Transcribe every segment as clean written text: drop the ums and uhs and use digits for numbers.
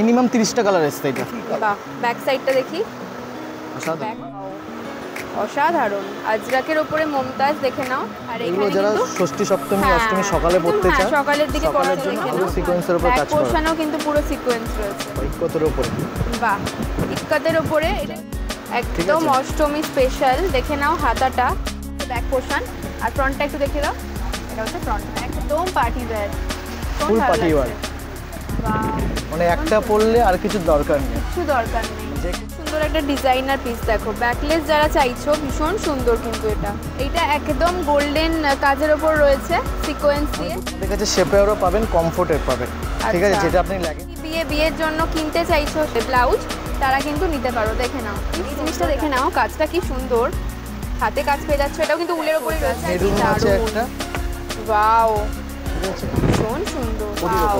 Minimum 30টা colour আসছে এটা। বাহ, ব্যাক সাইডটা দেখি। অসাধারণ। আজরাকের উপরে মমতাজ দেখে নাও। আর এখানে যারা কিন্তু ষষ্ঠী সপ্তমী অষ্টমী সকালে পড়তে চায়, সকালের দিকে পড়ার জন্য পুরো সিকোয়েন্সের উপর কাজ করা। পোর্শনও কিন্তু পুরো সিকোয়েন্স রয়েছে ইক্কতের উপরে। বাহ, ইক্কতের উপরে এটা একদম অষ্টমী স্পেশাল। দেখে নাও হাতাটা, ব্যাক পোর্শন আর ফ্রন্টটা একটু দেখে দাও। এটা হচ্ছে ফ্রন্ট, একদম পার্টি ওয়্যার, ফুল পার্টি ওয়্যার। বাহ, মানে একটা পরলে আর কিছু দরকার নেই, কিছু দরকার নেই। সুন্দর একটা ডিজাইনার পিস দেখো, ব্যাকলেস যারা চাইছো ভীষণ সুন্দর। কিন্তু এটা একদম গোল্ডেন কাজের উপর রয়েছে সিকোয়েন্স দিয়ে। ঠিক আছে, শেপেরও পাবেন, কমফোর্টের পাবেন। ঠিক আছে, যেটা আপনি লাগে বিয়ের জন্য কিনতে চাইছো ব্লাউজ, তারা কিন্তু নিতে পারো। দেখে নাও এই জিনিসটা, দেখে নাও কাজটা কি সুন্দর, হাতে কাজ পেয়ে যাচ্ছে। এটাও কিন্তু উলের উপরে রয়েছে। মেরুন আছে একটা, ওয়াও, ঠিক আছে, ভীষণ সুন্দর। ওয়াও,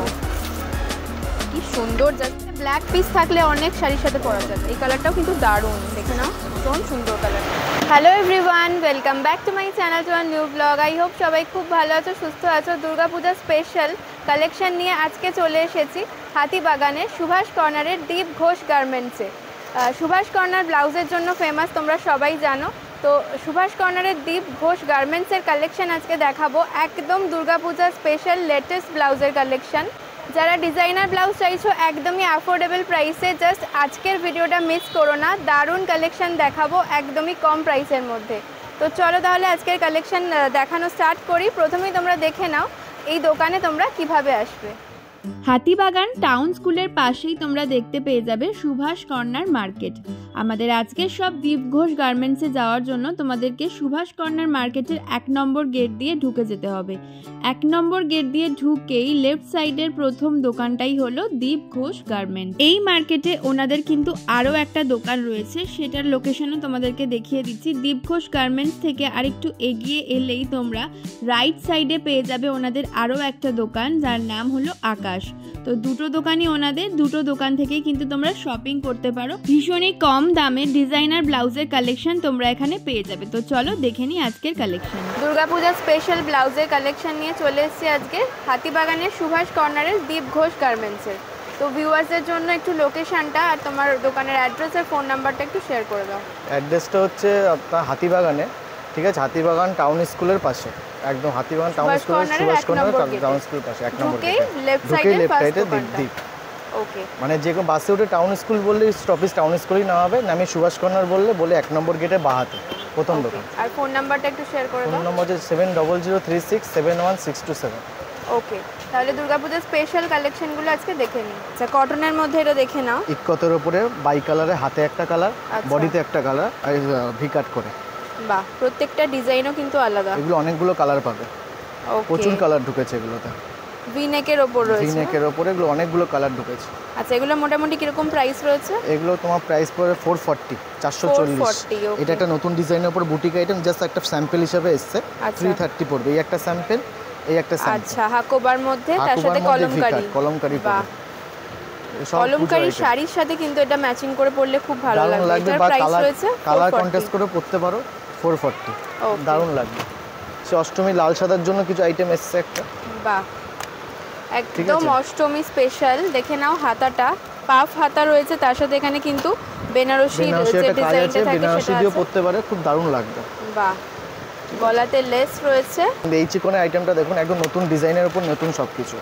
কি সুন্দর। জাস্ট ব্ল্যাক পিস থাকলে অনেক শাড়ির সাথে পরা যাবে। এই কালারটাও কিন্তু দারুণ, দেখে নাও, ভীষণ সুন্দর colour. Hello everyone, welcome back to my channel, to our new blog. I hope সবাই খুব ভালো আছো, সুস্থ আছো। দুর্গাপূজা স্পেশাল কালেকশন নিয়ে আজকে চলে এসেছি হাতিবাগানের সুভাষ কর্নারের দীপ ঘোষ গার্মেন্টসে। সুভাষ কর্নার ব্লাউজের জন্য ফেমাস, তোমরা সবাই জানো। তো সুভাষ কর্নারের দীপ ঘোষ গার্মেন্টসের কালেকশন আজকে দেখাবো, একদম দুর্গাপূজা স্পেশাল লেটেস্ট ব্লাউজের কালেকশন। যারা ডিজাইনার ব্লাউজ চাইছো একদমই অ্যাফোর্ডেবল প্রাইসে, জাস্ট আজকের ভিডিওটা মিস করো না। দারুণ কালেকশন দেখাবো একদমই কম প্রাইসের মধ্যে। তো চলো তাহলে আজকের কালেকশন দেখানো স্টার্ট করি। প্রথমেই তোমরা দেখে নাও এই দোকানে তোমরা কিভাবে আসবে। হাতিবাগান টাউন স্কুলের পাশেই তোমরা দেখতে পেয়ে যাবে সুভাষ কর্নার মার্কেট। আমাদের আজকের সব দীপ ঘোষ গার্মেন্টসে যাওয়ার জন্য তোমাদেরকে সুভাষ কর্নার মার্কেটের 1 নম্বর গেট দিয়ে ঢুকে যেতে হবে। 1 নম্বর গেট দিয়ে ঢুকেই লেফট সাইডের প্রথম দোকানটাই হলো দীপ ঘোষ গার্মেন্টস। এই মার্কেটে ওনাদের কিন্তু আরও একটা দোকান রয়েছে, সেটার লোকেশনও তোমাদেরকে দেখিয়ে দিচ্ছি। দীপ ঘোষ গার্মেন্টস থেকে আরেকটু এগিয়ে এলেই তোমরা রাইট সাইডে পেয়ে যাবে ওনাদের আরও একটা দোকান, যার নাম হলো আকাশ। তো দুটো দোকানই ওনাদের, দুটো দোকান থেকেই কিন্তু তোমরা শপিং করতে পারো। ভীষণই কম দামে ডিজাইনার ব্লাউজের কালেকশন তোমরা এখানে পেয়ে যাবে। তো চলো দেখে নিই আজকের কালেকশন। দুর্গাপূজা স্পেশাল ব্লাউজের কালেকশন নিয়ে চলে এসেছি আজকে হাতিবাগানের সুভাষ কর্নারের দীপ ঘোষ গার্মেন্টসের। তো ভিউয়ার্সদের জন্য একটু লোকেশনটা আর তোমার দোকানের অ্যাড্রেস আর ফোন নাম্বারটা একটু শেয়ার করে দাও। অ্যাড্রেসটা হচ্ছে আপনার হাতিবাগানে, ঠিক আছে, হাতিবাগান টাউন স্কুলের পাশে, একদম হাতিবাগান টাউন স্কুলের সুভাষ কর্নার টাউন স্কুল পাশে 1 নম্বর গেটে, লেফট সাইডে দীপ। ওকে, মানে যে কোনো বাসে উঠে টাউন স্কুল বললে স্টপেজ টাউন স্কুলই নামাবে, নামে সুভাষ কর্নার বলে 1 নম্বর গেটে বাহাতে প্রথম দোকান। আর ফোন নাম্বারটা একটু শেয়ার করে দাও। ফোন নাম্বার হচ্ছে 7003671627। ওকে, তাহলে দুর্গাপূজার স্পেশাল কালেকশনগুলো আজকে দেখে নিই। আচ্ছা, কটনের মধ্যে এটা দেখে নাও। ইক্কতের উপরে বাই কালারে, হাতে একটা কালার, বডিতে একটা কালার, আর ভি কাট করে। বাহ, প্রত্যেকটা ডিজাইনও কিন্তু আলাদা। এগুলো অনেকগুলো কালার পাবে, প্রচুর কালার ঢুকেছে এগুলোতে। ভি নেকের উপর রয়েছে, ভি নেকের উপরে এগুলো অনেকগুলো কালার ঢুকেছে। আচ্ছা, এগুলো মোটামুটি কিরকম প্রাইস রয়েছে? এগুলো তোমার প্রাইস পড়ে 440, 440। এটা একটা নতুন ডিজাইনের উপর বুটিক আইটেম, জাস্ট একটা স্যাম্পল হিসেবে এসেছে। 330 পড়বে। এই একটা স্যাম্পল, এই একটা স্যাম্পল। আচ্ছা, হাকোবার মধ্যে, তার সাথে কলমকারি। বাহ, কলমকারি শাড়ির সাথে কিন্তু এটা ম্যাচিং করে পরলে খুব ভালো লাগবে। এটার প্রাইস রয়েছে কালার কন্ট্রাস্ট করে পরতে পারো, 440। দারুণ লাগবে। সে অষ্টমী লাল সাদার জন্য কিছু আইটেম এসেছে একটা। বাহ, একদম অষ্টমী স্পেশাল। দেখে নাও হাতাটা, পাফ হাতা রয়েছে, তার সাথে এখানে কিন্তু বেনারসি যে ডিজাইনটা থাকে বেনারসি দিয়েও পরতে পারে, খুব দারুণ লাগবে। বাহ, গলাতে লেস রয়েছে। এই চিকনের আইটেমটা দেখুন, একদম নতুন ডিজাইনের উপর নতুন সবকিছু।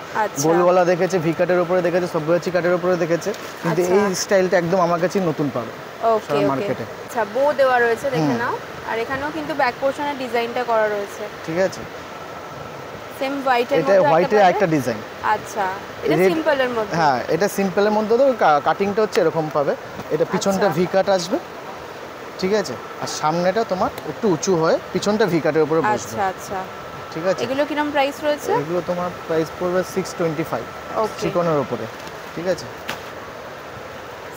গোল গলা দেখেছে, ভি কাটের উপরে দেখেছে, সব্যসাচী কাটের উপরে দেখেছে, কিন্তু এই স্টাইলটা একদম আমার কাছে নতুন পাবে মার্কেটে। আচ্ছা, বো দেওয়া রয়েছে, দেখে নাও। আর এখানেও কিন্তু ব্যাক পোর্শনের ডিজাইনটা করা রয়েছে, ঠিক আছে। সেম হোয়াইটের মধ্যে, এটা হোয়াইটের একটা ডিজাইন। আচ্ছা, এটা সিম্পলের মধ্যে। হ্যাঁ, এটা সিম্পলের মধ্যে, তো কাটিংটা হচ্ছে এরকম পাবে। এটা পিছনটা ভি কাট আসবে, ঠিক আছে, আর সামনেটা তোমার একটু উঁচু হয়, পিছনটা ভি কাটের উপরে বসবে। আচ্ছা আচ্ছা, ঠিক আছে। এগুলো কিরকম প্রাইস রয়েছে? এগুলো তোমার প্রাইস পড়বে 625 চিকনের উপরে, ঠিক আছে।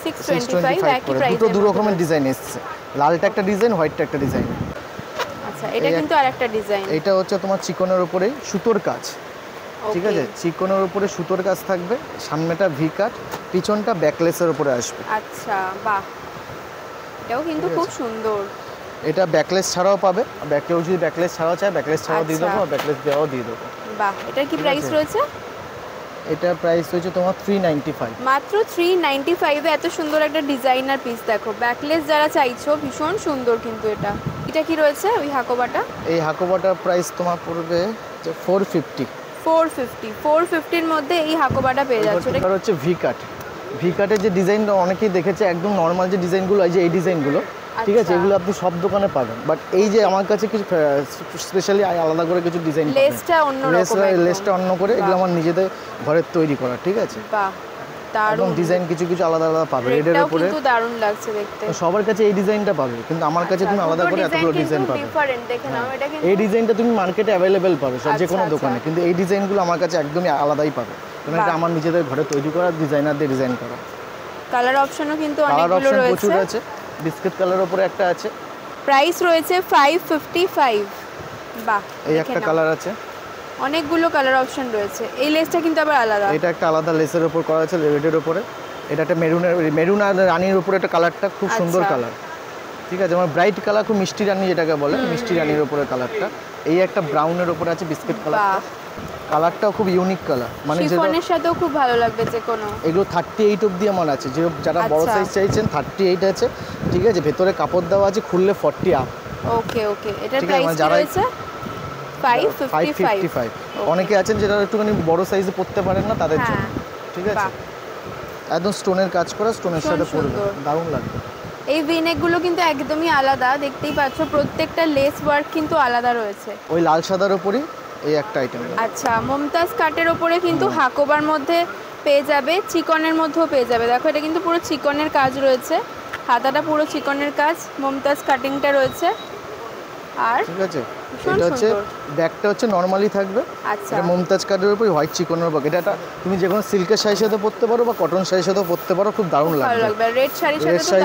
625 একই প্রাইস। দুটো দু রকমের ডিজাইন এসেছে, লালটা একটা ডিজাইন, হোয়াইটটা একটা ডিজাইন। আচ্ছা, এটা কিন্তু আরেকটা ডিজাইন। এটা হচ্ছে তোমার চিকনের উপরে সুতোর কাজ, ঠিক আছে, চিকনের উপরে সুতোর কাজ থাকবে, সামনেটা ভি কাট, পিছনটা ব্যাকলেসের উপরে আসবে। আচ্ছা, বাহ, এটাও কিন্তু খুব সুন্দর। এটা ব্যাকলেস ছাড়াও পাবে, কেউ যদি ব্যাকলেস ছাড়াও চায় ব্যাকলেস ছাড়াও দিয়ে দেবো, আর ব্যাকলেস দেওয়াও দিয়ে দেবো। বাহ, এটার কি প্রাইস রয়েছে? এটা প্রাইস হচ্ছে তোমার 395 মাত্র 395 এ এত সুন্দর একটা ডিজাইনার পিস দেখো। ব্যাকলেস যারা চাইছো ভীষণ সুন্দর কিন্তু এটা কি রয়েছে ওই হাকোবাটা? এই হাকোবাটার প্রাইস তোমার পড়বে 450 450 এর মধ্যে এই হাকোবাটা পেয়ে যাচ্ছে। এটা হচ্ছে ভি কাট। ভি কাটের যে ডিজাইনটা অনেকেই দেখেছে, একদম নর্মাল যে ডিজাইনগুলো এই যে এই ডিজাইনগুলো, ঠিক আছে, এগুলো আপনি সব দোকানে পাবেন, বাট এই যে আমার কাছে কিছু স্পেশালি আলাদা করে কিছু ডিজাইন পাবেন। লেসটা অন্য রকম, লেসটা অন্য করে, এগুলো আমার নিজেদের ঘরের তৈরি করা, ঠিক আছে। বাহ, দারুণ ডিজাইন কিছু আলাদা আলাদা পাবে। রেডের উপরে কিন্তু দারুণ লাগছে দেখতে। সবার কাছে এই ডিজাইনটা পাবে, কিন্তু আমার কাছে তুমি আলাদা করে এতগুলো ডিজাইন পাবে। ডিফারেন্ট দেখে নাও, এটা কিন্তু এই ডিজাইনটা তুমি মার্কেটে अवेलेबल পাবে সব যে কোনো দোকানে, কিন্তু এই ডিজাইনগুলো আমার কাছে একদমই আলাদাই পাবে, কারণ এটা আমার নিজেদের ঘরে তৈরি করা, ডিজাইনারদের ডিজাইন করা। কালার অপশনও কিন্তু অনেকগুলো রয়েছে, প্রচুর আছে। বিস্কিট কালার উপরে একটা আছে, প্রাইস রয়েছে 555। বাহ, এই একটা কালার আছে, অনেকগুলো কালার অপশন রয়েছে। এই লেসটা কিন্তু আবার আলাদা, এটা একটা আলাদা লেসের উপর করা আছে, রেডের উপরে। এটা একটা মেরুন আর রানীর উপরে একটা কালারটা খুব সুন্দর কালার, ঠিক আছে। আমার ব্রাইট কালার, খুব মিষ্টি রানী যেটাকে বলে, মিষ্টি রানীর উপরে কালারটা। এই একটা ব্রাউনের উপরে আছে বিস্কিট কালারটা, কালারটাও খুব ইউনিক কালার, মানে শিফনের সাথেও খুব ভালো লাগবে যে কোনো। এগুলো 38 অবধি আমার আছে, যে যারা বড় সাইজ চাইছেন 38 আছে, ঠিক আছে। ভেতরে কাপড় দেওয়া আছে, খুললে 40 আপ। ওকে ওকে, এটার প্রাইস রয়েছে 555। অনেকে আছেন যারা একটুখানি বড় সাইজে পরতে পারেন না, তাদের জন্য, ঠিক আছে। একদম স্টোনের কাজ করা, স্টোনের সাথে পরবে, দারুণ লাগবে। এই ভিনেক গুলো কিন্তু একদমই আলাদা, দেখতেই পাচ্ছ প্রত্যেকটা লেস ওয়ার্ক কিন্তু আলাদা রয়েছে। ওই লাল সাদার উপরই এই একটা আইটেম। আচ্ছা, মমতাজ কাটের উপরে কিন্তু হাকোবার মধ্যে পেয়ে যাবে, চিকনের মধ্যেও পেয়ে যাবে। দেখো এটা কিন্তু পুরো চিকনের কাজ রয়েছে, হাতাটা পুরো চিকনের কাজ, মমতাজ কাটিংটা রয়েছে। আর ঠিক আছে, এটা হচ্ছে ব্যাকটা হচ্ছে নরমালি থাকবে। আচ্ছা, এটা মমতাজ কাটের উপর হোয়াইট চিকনের ব্যাক। এটা তুমি যে কোনো সিল্কের শাড়ির সাথে পরতে পারো বা কটন শাড়ির সাথে পরতে পারো, খুব দারুণ লাগবে। রেড শাড়ির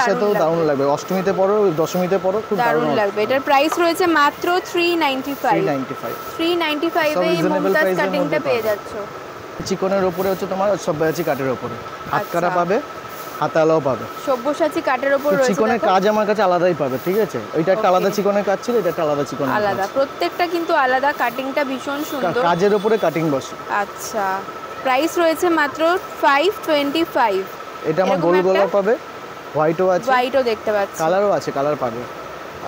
সাথেও দারুণ লাগবে, অষ্টমীতে পরো, দশমীতে পরো, খুব দারুণ লাগবে। এটার প্রাইস রয়েছে মাত্র 395 এ এই মমতাজ কাটিংটা পেয়ে যাচ্ছ। চিকনের উপরে হচ্ছে তোমার সব্যসাচী কাটের উপরে হাত কাটা পাবে, হাতালাও পাবে। সব্যসাচী কাটের উপর রয়েছে, চিকনের কাজ আমার কাছে আলাদাই পাবে, ঠিক আছে। ওইটা একটা আলাদা চিকনের কাজ ছিল, এটা একটা আলাদা চিকনের আলাদা, প্রত্যেকটা কিন্তু আলাদা। কাটিংটা ভীষণ সুন্দর, কাজের উপরে কাটিং বসে। আচ্ছা, প্রাইস রয়েছে মাত্র 525। এটা আমার গোল গলা পাবে, হোয়াইটও আছে, হোয়াইটও দেখতে পাচ্ছি, কালারও আছে, কালার পাবে।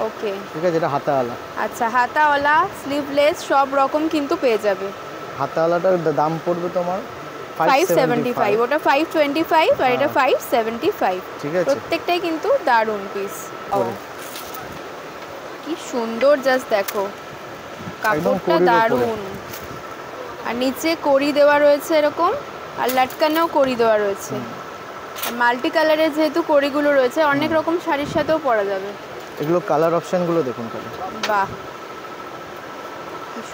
ওকে, ঠিক আছে। এটা হাতাওয়ালা, আচ্ছা, হাতাওয়ালা, স্লিভলেস সব রকম কিন্তু পেয়ে যাবে। হাতাওয়ালাটার দাম পড়বে তোমার 575, ওটা 525 আর এটা 575, ঠিক আছে। প্রত্যেকটাই কিন্তু দারুণ পিস। কি সুন্দর, জাস্ট দেখো কাপড়টা দারুণ। আর নিচে কড়ি দেওয়া রয়েছে এরকম, আর লাটকানেও কড়ি দেওয়া রয়েছে। মাল্টি কালারের যেহেতু কড়িগুলো রয়েছে, অনেক রকম শাড়ির সাথেও পরা যাবে। এগুলো কালার অপশনগুলো দেখুন খালি, বাহ,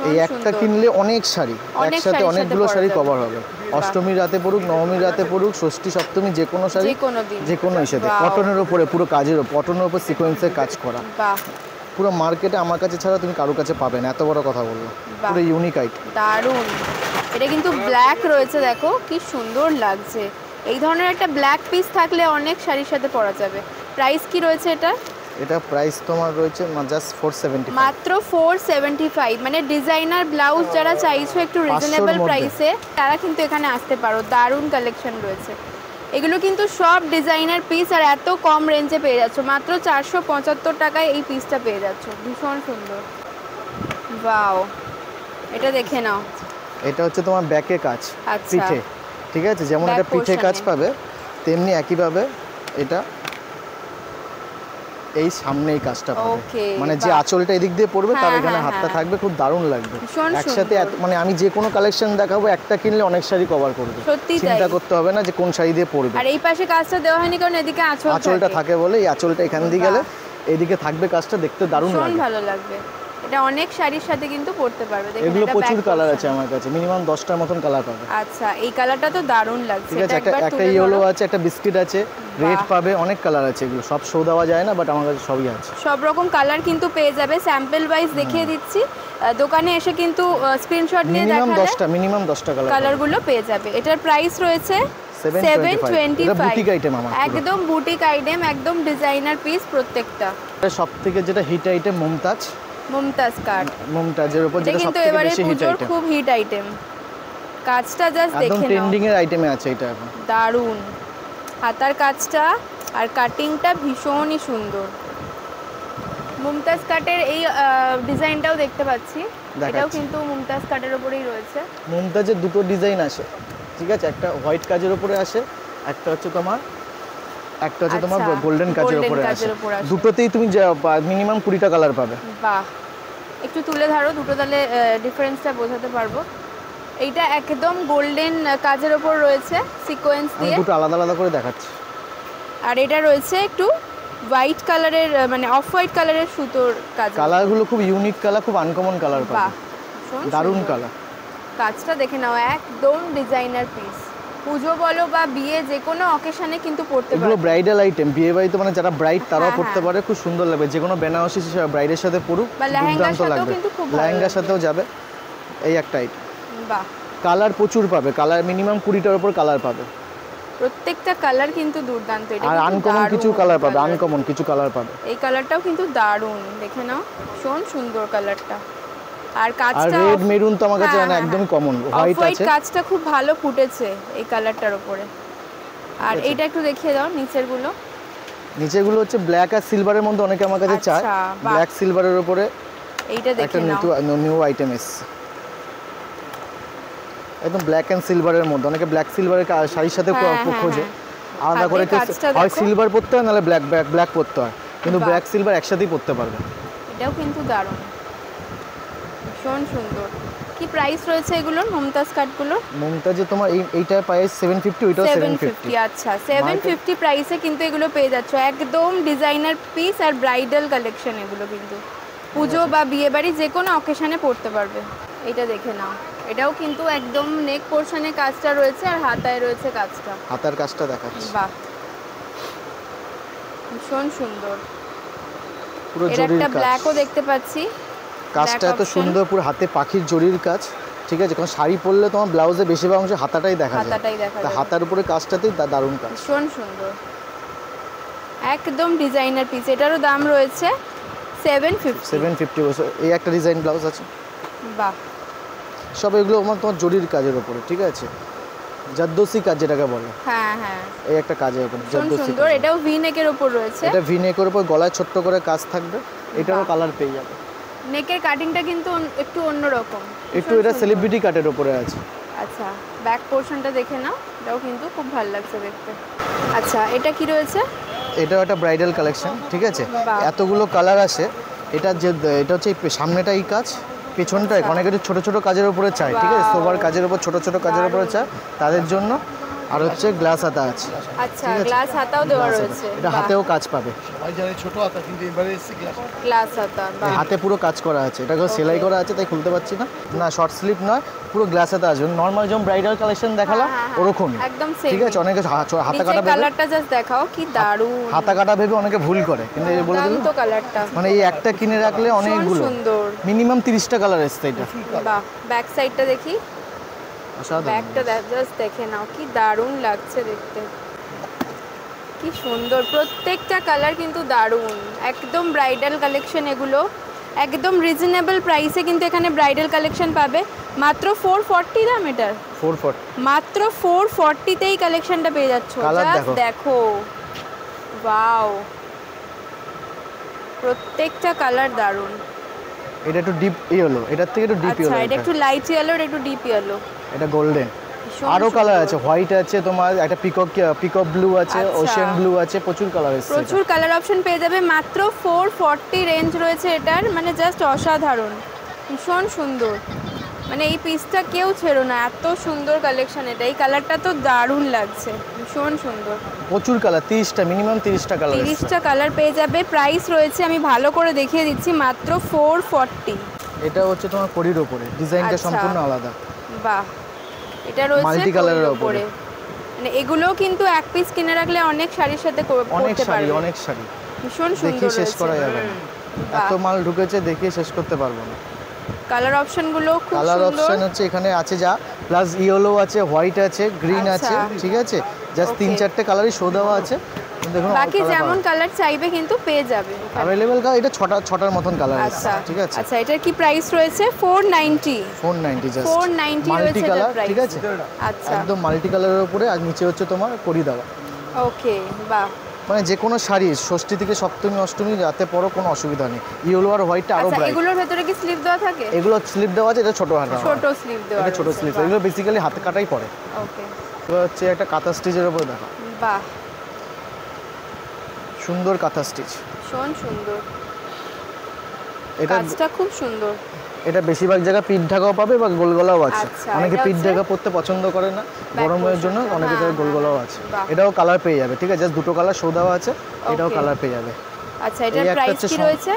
এই একটা কিনলে অনেক শাড়ি একসাথে, অনেকগুলো শাড়ি কভার হবে। অষ্টমীর রাতে পড়ুক, নবমীর রাতে পড়ুক, ষষ্ঠী সপ্তমী, যে কোনো শাড়ি, যে কোনো সাথে। কটনের উপরে, পুরো কাজের কটনের উপর সিকোয়েন্সের কাজ করা, পুরো মার্কেটে আমার কাছে ছাড়া তুমি কারোর কাছে পাবে না, এত বড় কথা বললো। পুরো ইউনিক আইটেম, দারুণ। এটা কিন্তু ব্ল্যাক রয়েছে, দেখো কি সুন্দর লাগছে। এই ধরনের একটা ব্ল্যাক পিস থাকলে অনেক শাড়ির সাথে পরা যাবে। প্রাইস কি রয়েছে এটা? এটা প্রাইস তোমার রয়েছে জাস্ট 475, মাত্র 475। মানে ডিজাইনার ব্লাউজ যারা চাইছো একটু রিজনেবল প্রাইসে, তারা কিন্তু এখানে আসতে পারো। দারুণ কালেকশন রয়েছে, এগুলো কিন্তু সব ডিজাইনার পিস, আর এত কম রেঞ্জে পেয়ে যাচ্ছ। মাত্র 475 টাকায় এই পিসটা পেয়ে যাচ্ছ, ভীষণ সুন্দর। ওয়াও, এটা দেখে নাও। এটা হচ্ছে তোমার ব্যাকে কাজ, পিঠে, ঠিক আছে। যেমন এটা পিঠে কাজ পাবে, তেমনি একইভাবে এটা এই সামনে এই কাজটা পাবে। মানে যে আঁচলটা এদিক দিয়ে পড়বে, তার এখানে হাতটা থাকবে, খুব দারুণ লাগবে। একসাথে মানে আমি যে কোনো কালেকশন দেখাবো, একটা কিনলে অনেক শাড়ি কভার করবে, চিন্তা করতে হবে না যে কোন শাড়ি দিয়ে পরবে। আর এই পাশে কাজটা দেওয়া হয়নি কারণ এদিকে আঁচলটা থাকে বলে, এই আঁচলটা এখান দিয়ে গেলে এদিকে থাকবে, কাজটা দেখতে দারুণ লাগবে, ভালো লাগবে। এটা অনেক শাড়ির সাথে কিন্তু পরতে পারবে। দেখুন এগুলো প্রচুর কালার আছে আমার কাছে, মিনিমাম 10টার মতন কালার পাবে। আচ্ছা, এই কালারটা তো দারুণ লাগছে। ঠিক আছে, একটা ইয়েলো আছে, একটা বিস্কিট আছে, রেড পাবে, অনেক কালার আছে। এগুলো সব শো দেওয়া যায় না, বাট আমার কাছে সবই আছে। সব রকম কালার কিন্তু পেয়ে যাবে, স্যাম্পল ওয়াইজ দেখিয়ে দিচ্ছি। দোকানে এসে কিন্তু স্ক্রিনশট নিয়ে দেখালে মিনিমাম 10টা কালারগুলো পেয়ে যাবে। এটার প্রাইস রয়েছে 725। একদম বুটিক আইটেম, একদম ডিজাইনার পিস প্রত্যেকটা। সবথেকে যেটা হিট আইটেম মমতাজ কাট, মমতাজের উপর যেটা সবথেকে বেশি হিট আইটেম, খুব হিট আইটেম। কাজটা জাস্ট দেখে একদম নাও, ট্রেন্ডিং এর আইটেমে আছে এটা এখন। দারুণ হাতার কাজটা আর কাটিংটা ভীষণই সুন্দর। মুমতাজ কাটের এই ডিজাইনটাও দেখতে পাচ্ছি, এটাও কিন্তু মুমতাজ কাটের উপরেই রয়েছে। মুমতাজের দুটো ডিজাইন আসে, ঠিক আছে, একটা হোয়াইট কাজের উপরে আসে, একটা হচ্ছে তোমার গোল্ডেন কাজের উপরে আসে। দুটোতেই তুমি মিনিমাম 20টা কালার পাবে। বাহ, একটু তুলে ধরো দুটো, তাহলে ডিফারেন্সটা বোঝাতে পারবো। এইটা একদম গোল্ডেন কাজের উপর রয়েছে সিকোয়েন্স দিয়ে, দুটো আলাদা আলাদা করে দেখাচ্ছি। আর এটা রয়েছে একটু হোয়াইট কালারের, মানে অফ হোয়াইট কালারের সুতোর কাজ। কালারগুলো খুব ইউনিক কালার, খুব আনকমন কালার পাবে। বাহ, দারুণ কালার। কাজটা দেখে নাও, একদম ডিজাইনার পিস। পুজো বলো বা বিয়ে, যে কোনো অকেশনে কিন্তু পড়তে পারো। এগুলো ব্রাইডাল আইটেম, বিয়ে বাড়িতে মানে যারা ব্রাইড তারাও পড়তে পারে, খুব সুন্দর লাগবে। যে কোনো বেনারসি ব্রাইডের সাথে পরুক, দুর্দান্ত লাগবে। লেহেঙ্গার সাথেও যাবে। এই একটা আইটেম। বাহ, কালার প্রচুর পাবে, কালার মিনিমাম 20টার উপর কালার পাবে। প্রত্যেকটা কালার কিন্তু দুর্দান্ত। এটা আর আনকমন কিছু কালার পাবে, আনকমন কিছু কালার পাবে। এই কালারটাও কিন্তু দারুণ, দেখে নাও, ভীষণ সুন্দর কালারটা। আর কাজটা, আর রেড মেরুন তো আমার কাছে একদমই কমন। হোয়াইট আছে, কাজটা খুব ভালো ফুটেছে এই কালারটার উপরে। আর এইটা একটু দেখিয়ে দাও নিচেরগুলো। নিচেগুলো হচ্ছে ব্ল্যাক আর সিলভারের মধ্যে অনেকে আমার কাছে চায়। ব্ল্যাক সিলভারের উপরে এইটা দেখে নাও, একটা নিউ আইটেম এসেছে একদম ব্ল্যাক এন্ড সিলভারের মধ্যে। অনেকে ব্ল্যাক সিলভারের শাড়ির সাথে খোঁজে, আলাদা করে হয় সিলভার পরতে হয়, নাহলে ব্ল্যাক পরতে হয়, কিন্তু ব্ল্যাক সিলভার একসাথেই পরতে পারবে। এটাও কিন্তু দারুণ, ভীষণ সুন্দর। কি প্রাইস রয়েছে এগুলোর, মুমতাজ কাটগুলো? মুমতাজে তোমার এইটা প্রাইস 750, ওইটাও 750। আচ্ছা, 750 প্রাইসে কিন্তু এগুলো পেয়ে যাচ্ছ। একদম ডিজাইনার পিস আর ব্রাইডাল কালেকশন এগুলো কিন্তু পুজো বা বিয়ে বাড়ি যে কোনো অকেশনে পড়তে পারবে। এটা দেখে নাও, এটাও কিন্তু একদম নেক পোরশনে কাজটা রয়েছে আর হাতায় রয়েছে কাজটা। হাতার কাজটা দেখাচ্ছি। বাহ, ভীষণ সুন্দর। পুরো এর জরির একটা কাজ, ব্ল্যাকও দেখতে পাচ্ছি। কাজটা এত সুন্দর, পুরো হাতে পাখির জরির কাজ, ঠিক আছে। কারণ শাড়ি পরলে তোমার ব্লাউজে বেশিরভাগ অংশে হাতাটাই দেখা যায়, তা হাতার উপরে কাজটাতেই দারুণ কাজ, ভীষণ সুন্দর, একদম ডিজাইনার পিস। এটারও দাম রয়েছে 750। এই একটা ডিজাইন ব্লাউজ আছে। বাহ, সব এগুলো তোমার জরির কাজের উপরে, ঠিক আছে, জারদোসি কাজ যেটাকে বলে। হ্যাঁ হ্যাঁ, এই একটা কাজের উপর জারদোসি সুন্দর। এটাও ভি নেকের উপর রয়েছে। এটা ভি নেকের উপর গলায় ছোট্ট করে কাজ থাকবে। এটারও কালার পেয়ে যাবে। নেকের কাটিংটা কিন্তু একটু অন্যরকম, একটু এটা সেলিব্রিটি কাটের উপরে আছে। আচ্ছা, ব্যাক পোরশনটা দেখে নাও, এটাও কিন্তু খুব ভালো লাগছে দেখতে। আচ্ছা, এটা কি রয়েছে? এটাও একটা ব্রাইডাল কালেকশন, ঠিক আছে। এতগুলো কালার আছে। এটা হচ্ছে সামনেটা এই কাজ, পেছনটায় অনেকে ছোট ছোট কাজের উপরে চায়, ঠিক আছে, সোবার কাজের উপর ছোট ছোট কাজের উপরে চায় তাদের জন্য। আর হচ্ছে গ্লাস হাতা আছে। আচ্ছা, গ্লাস হাতাও দেওয়া রয়েছে। এটা হাতেও কাজ পাবে। সবাই জানে ছোট হাতা, কিন্তু এবারে এসে গ্লাস হাতা। হাতে পুরো কাজ করা আছে, এটা সেলাই করা আছে, তাই খুলতে পারছি না। না, শর্ট স্লিভ নয়, পুরো গ্লাস হাতা আছে। নরমাল যেমন ব্রাইডাল কালেকশন দেখালাম ওরকম, একদম সেম, ঠিক আছে। অনেকে হাতা কাটা ভেবে, কালারটা জাস্ট দেখাও, কি দারুণ। হাতা কাটা ভেবে অনেকে ভুল করে, কিন্তু এই বলে দিলাম তো কালারটা, মানে এই একটা কিনে রাখলে অনেকগুলো, সুন্দর, মিনিমাম 30টা কালার এসছে এটা। বাহ, ব্যাক সাইডটা দেখি, ব্যাকটা জাস্ট দেখে নাও, কি দারুণ লাগছে দেখতে, কি সুন্দর। প্রত্যেকটা কালার কিন্তু দারুণ, একদম ব্রাইডাল কালেকশন এগুলো। একদম রিজনেবল প্রাইসে কিন্তু এখানে ব্রাইডাল কালেকশন পাবে। মাত্র 440 দাম এটার, 440, মাত্র 440তেই কালেকশনটা পেয়ে যাচ্ছ। জাস্ট দেখো, ওয়াও, প্রত্যেকটা কালার দারুণ। এটা একটু ডিপ ইয়েলো, এটার থেকে একটু ডিপ ইয়েলো। আচ্ছা, এটা একটু লাইট ইয়েলো, এটা একটু ডিপ ইয়েলো। এটা গোল্ডেন। আরো কালার আছে, হোয়াইট আছে, তোমার একটা পিকক ব্লু আছে, ওশিয়ান ব্লু আছে, প্রচুর কালার আছে, প্রচুর কালার অপশন পেয়ে যাবে। মাত্র 440 রেঞ্জ রয়েছে এটার, মানে জাস্ট অসাধারণ, ভীষণ সুন্দর। মানে এই পিসটা কেউ ছেড়ো না, এত সুন্দর কালেকশন এটা। এই কালারটা তো দারুণ লাগছে, ভীষণ সুন্দর। প্রচুর কালার, 30টা, মিনিমাম 30টা কালার, 30টা কালার পেয়ে যাবে। প্রাইস রয়েছে, আমি ভালো করে দেখিয়ে দিচ্ছি, মাত্র 440। এটা হচ্ছে তোমার কড়ির উপরে, ডিজাইনটা সম্পূর্ণ আলাদা। বাহ, এটা রয়েছে মাল্টি কালারের উপরে। মানে এগুলো কিন্তু এক পিস কিনে রাখলে অনেক শাড়ির সাথে পরতে পারবে। অনেক শাড়ি, ভীষণ সুন্দর, দেখিয়ে শেষ করা যাবে না, এত মাল ঢুকেছে, দেখিয়ে শেষ করতে পারবো না। কালার অপশনগুলো খুব সুন্দর। কালার অপশন হচ্ছে এখানে আছে যা, প্লাস ইয়েলো আছে, হোয়াইট আছে, গ্রিন আছে, ঠিক আছে। জাস্ট 3-4টে কালারই শো দেওয়া আছে। দেখুন বাকি যেমন কালার চাইবে কিন্তু পেয়ে যাবে अवेलेबल का এটা ছটার মতন কালার আছে আচ্ছা ঠিক আছে আচ্ছা এটার কি প্রাইস রয়েছে 490 490 জাস্ট 490 মাল্টি রয়েছে কালার প্রাইস ঠিক আছে আচ্ছা একদম মাল্টি কালারের উপরে আর নিচে হচ্ছে তোমার কড়ি দেওয়া ওকে বাহ মানে যে কোনো শাড়ি ষষ্ঠী থেকে সপ্তমী অষ্টমী রাতে পরো কোনো অসুবিধা নেই ইয়েলো আর হোয়াইটটা আরো আচ্ছা ব্রাইট এগুলোর ভেতরে কি স্লিপ দেওয়া থাকে এগুলো স্লিপ দেওয়া আছে এটা ছোট হাতা ছোট স্লিপ দেওয়া এটা ছোট স্লিপ এগুলো বেসিক্যালি হাতে কাটাই পড়ে ওকে এবার হচ্ছে একটা কাঁথা স্টিচের উপর দেখা বাহ সুন্দর কাঁথা স্টিচ ভীষণ সুন্দর এটা কাজটা খুব সুন্দর এটা বেশিরভাগ জায়গা পিঠ ঢাকাও পাবে বা গোল গলাও আছে আচ্ছা, অনেকে এটা পিঠ হচ্ছে ঢাকা পরতে পছন্দ করে না গরমের জন্য portion, অনেকে হ্যাঁ, জায়গায় গোল গলাও হ্যাঁ, আছে বাহ। এটাও কালার পেয়ে যাবে ঠিক আছে জাস্ট দুটো কালার শো দেওয়া আছে এটাও Okay. কালার পেয়ে যাবে আচ্ছা এটার এই একটা প্রাইস হচ্ছে কি রয়েছে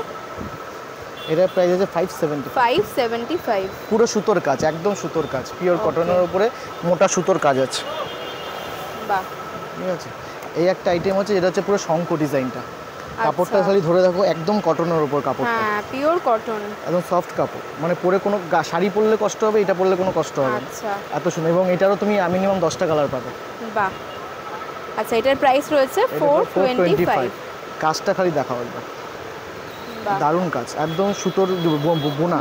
এটার প্রাইস আছে 570 575 পুরো সুতোর কাজ একদম সুতোর কাজ পিওর কটনের উপরে মোটা সুতোর কাজ আছে বাহ ঠিক আছে এই একটা আইটেম হচ্ছে যেটা হচ্ছে পুরো শঙ্খ ডিজাইনটা কাপড়টা আচ্ছা। খালি ধরে দেখো একদম কটনের উপর কাপড়টা হ্যাঁ পিওর কটন একদম সফট কাপড় মানে পরে কোনো শাড়ি পরলে কষ্ট হবে এটা পরলে কোনো কষ্ট হবে না আচ্ছা এত সুন্দর এবং এটারও তুমি মিনিমাম 10টা কালার পাবে বাহ আচ্ছা এটার প্রাইস রয়েছে 425 কাজটা খালি দেখাও একবার বাহ দারুণ কাজ একদম সুতোর বোনা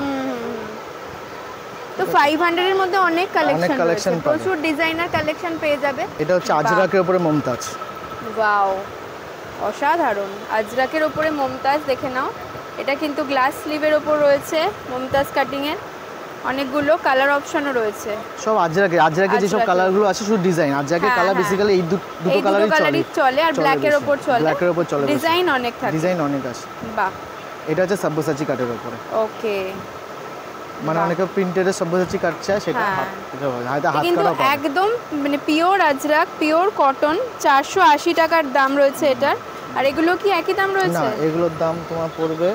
তো 500 এর মধ্যে অনেক কালেকশন collection রয়েছে পাবে। প্রচুর ডিজাইনার কালেকশন পেয়ে যাবে এটা হচ্ছে বাহ। আজরাকের উপরে মমতাজ ওয়াও অসাধারণ আজরাকের উপরে মমতাজ দেখে নাও এটা কিন্তু গ্লাস স্লিভের উপর রয়েছে মমতাজ কাটিং এর অনেকগুলো কালার অপশনও রয়েছে সব আজরাকে যেসব আজরাকে। কালারগুলো আছে শুধু ডিজাইন আজরাকে হ্যাঁ, কালার হ্যাঁ। বেসিক্যালি এই দুটো এই দুটো কালারই কালারই চলে আর ব্ল্যাকের বেশি। উপর চলে ব্ল্যাকের উপর চলে ডিজাইন অনেক থাকে ডিজাইন অনেক আছে বাহ এটা হচ্ছে সব্যসাচী কাটের উপরে ওকে মানে বাহ। অনেকে প্রিন্টেডের সব্যসাচী কাট চায় সেটা হ্যাঁ। হাত কিন্তু কাটা পাবে একদম মানে পিওর আজরাক পিওর কটন 480 টাকার দাম রয়েছে এটার আর এগুলো কি একই দাম না রয়েছে এগুলোর দাম তোমার পড়বে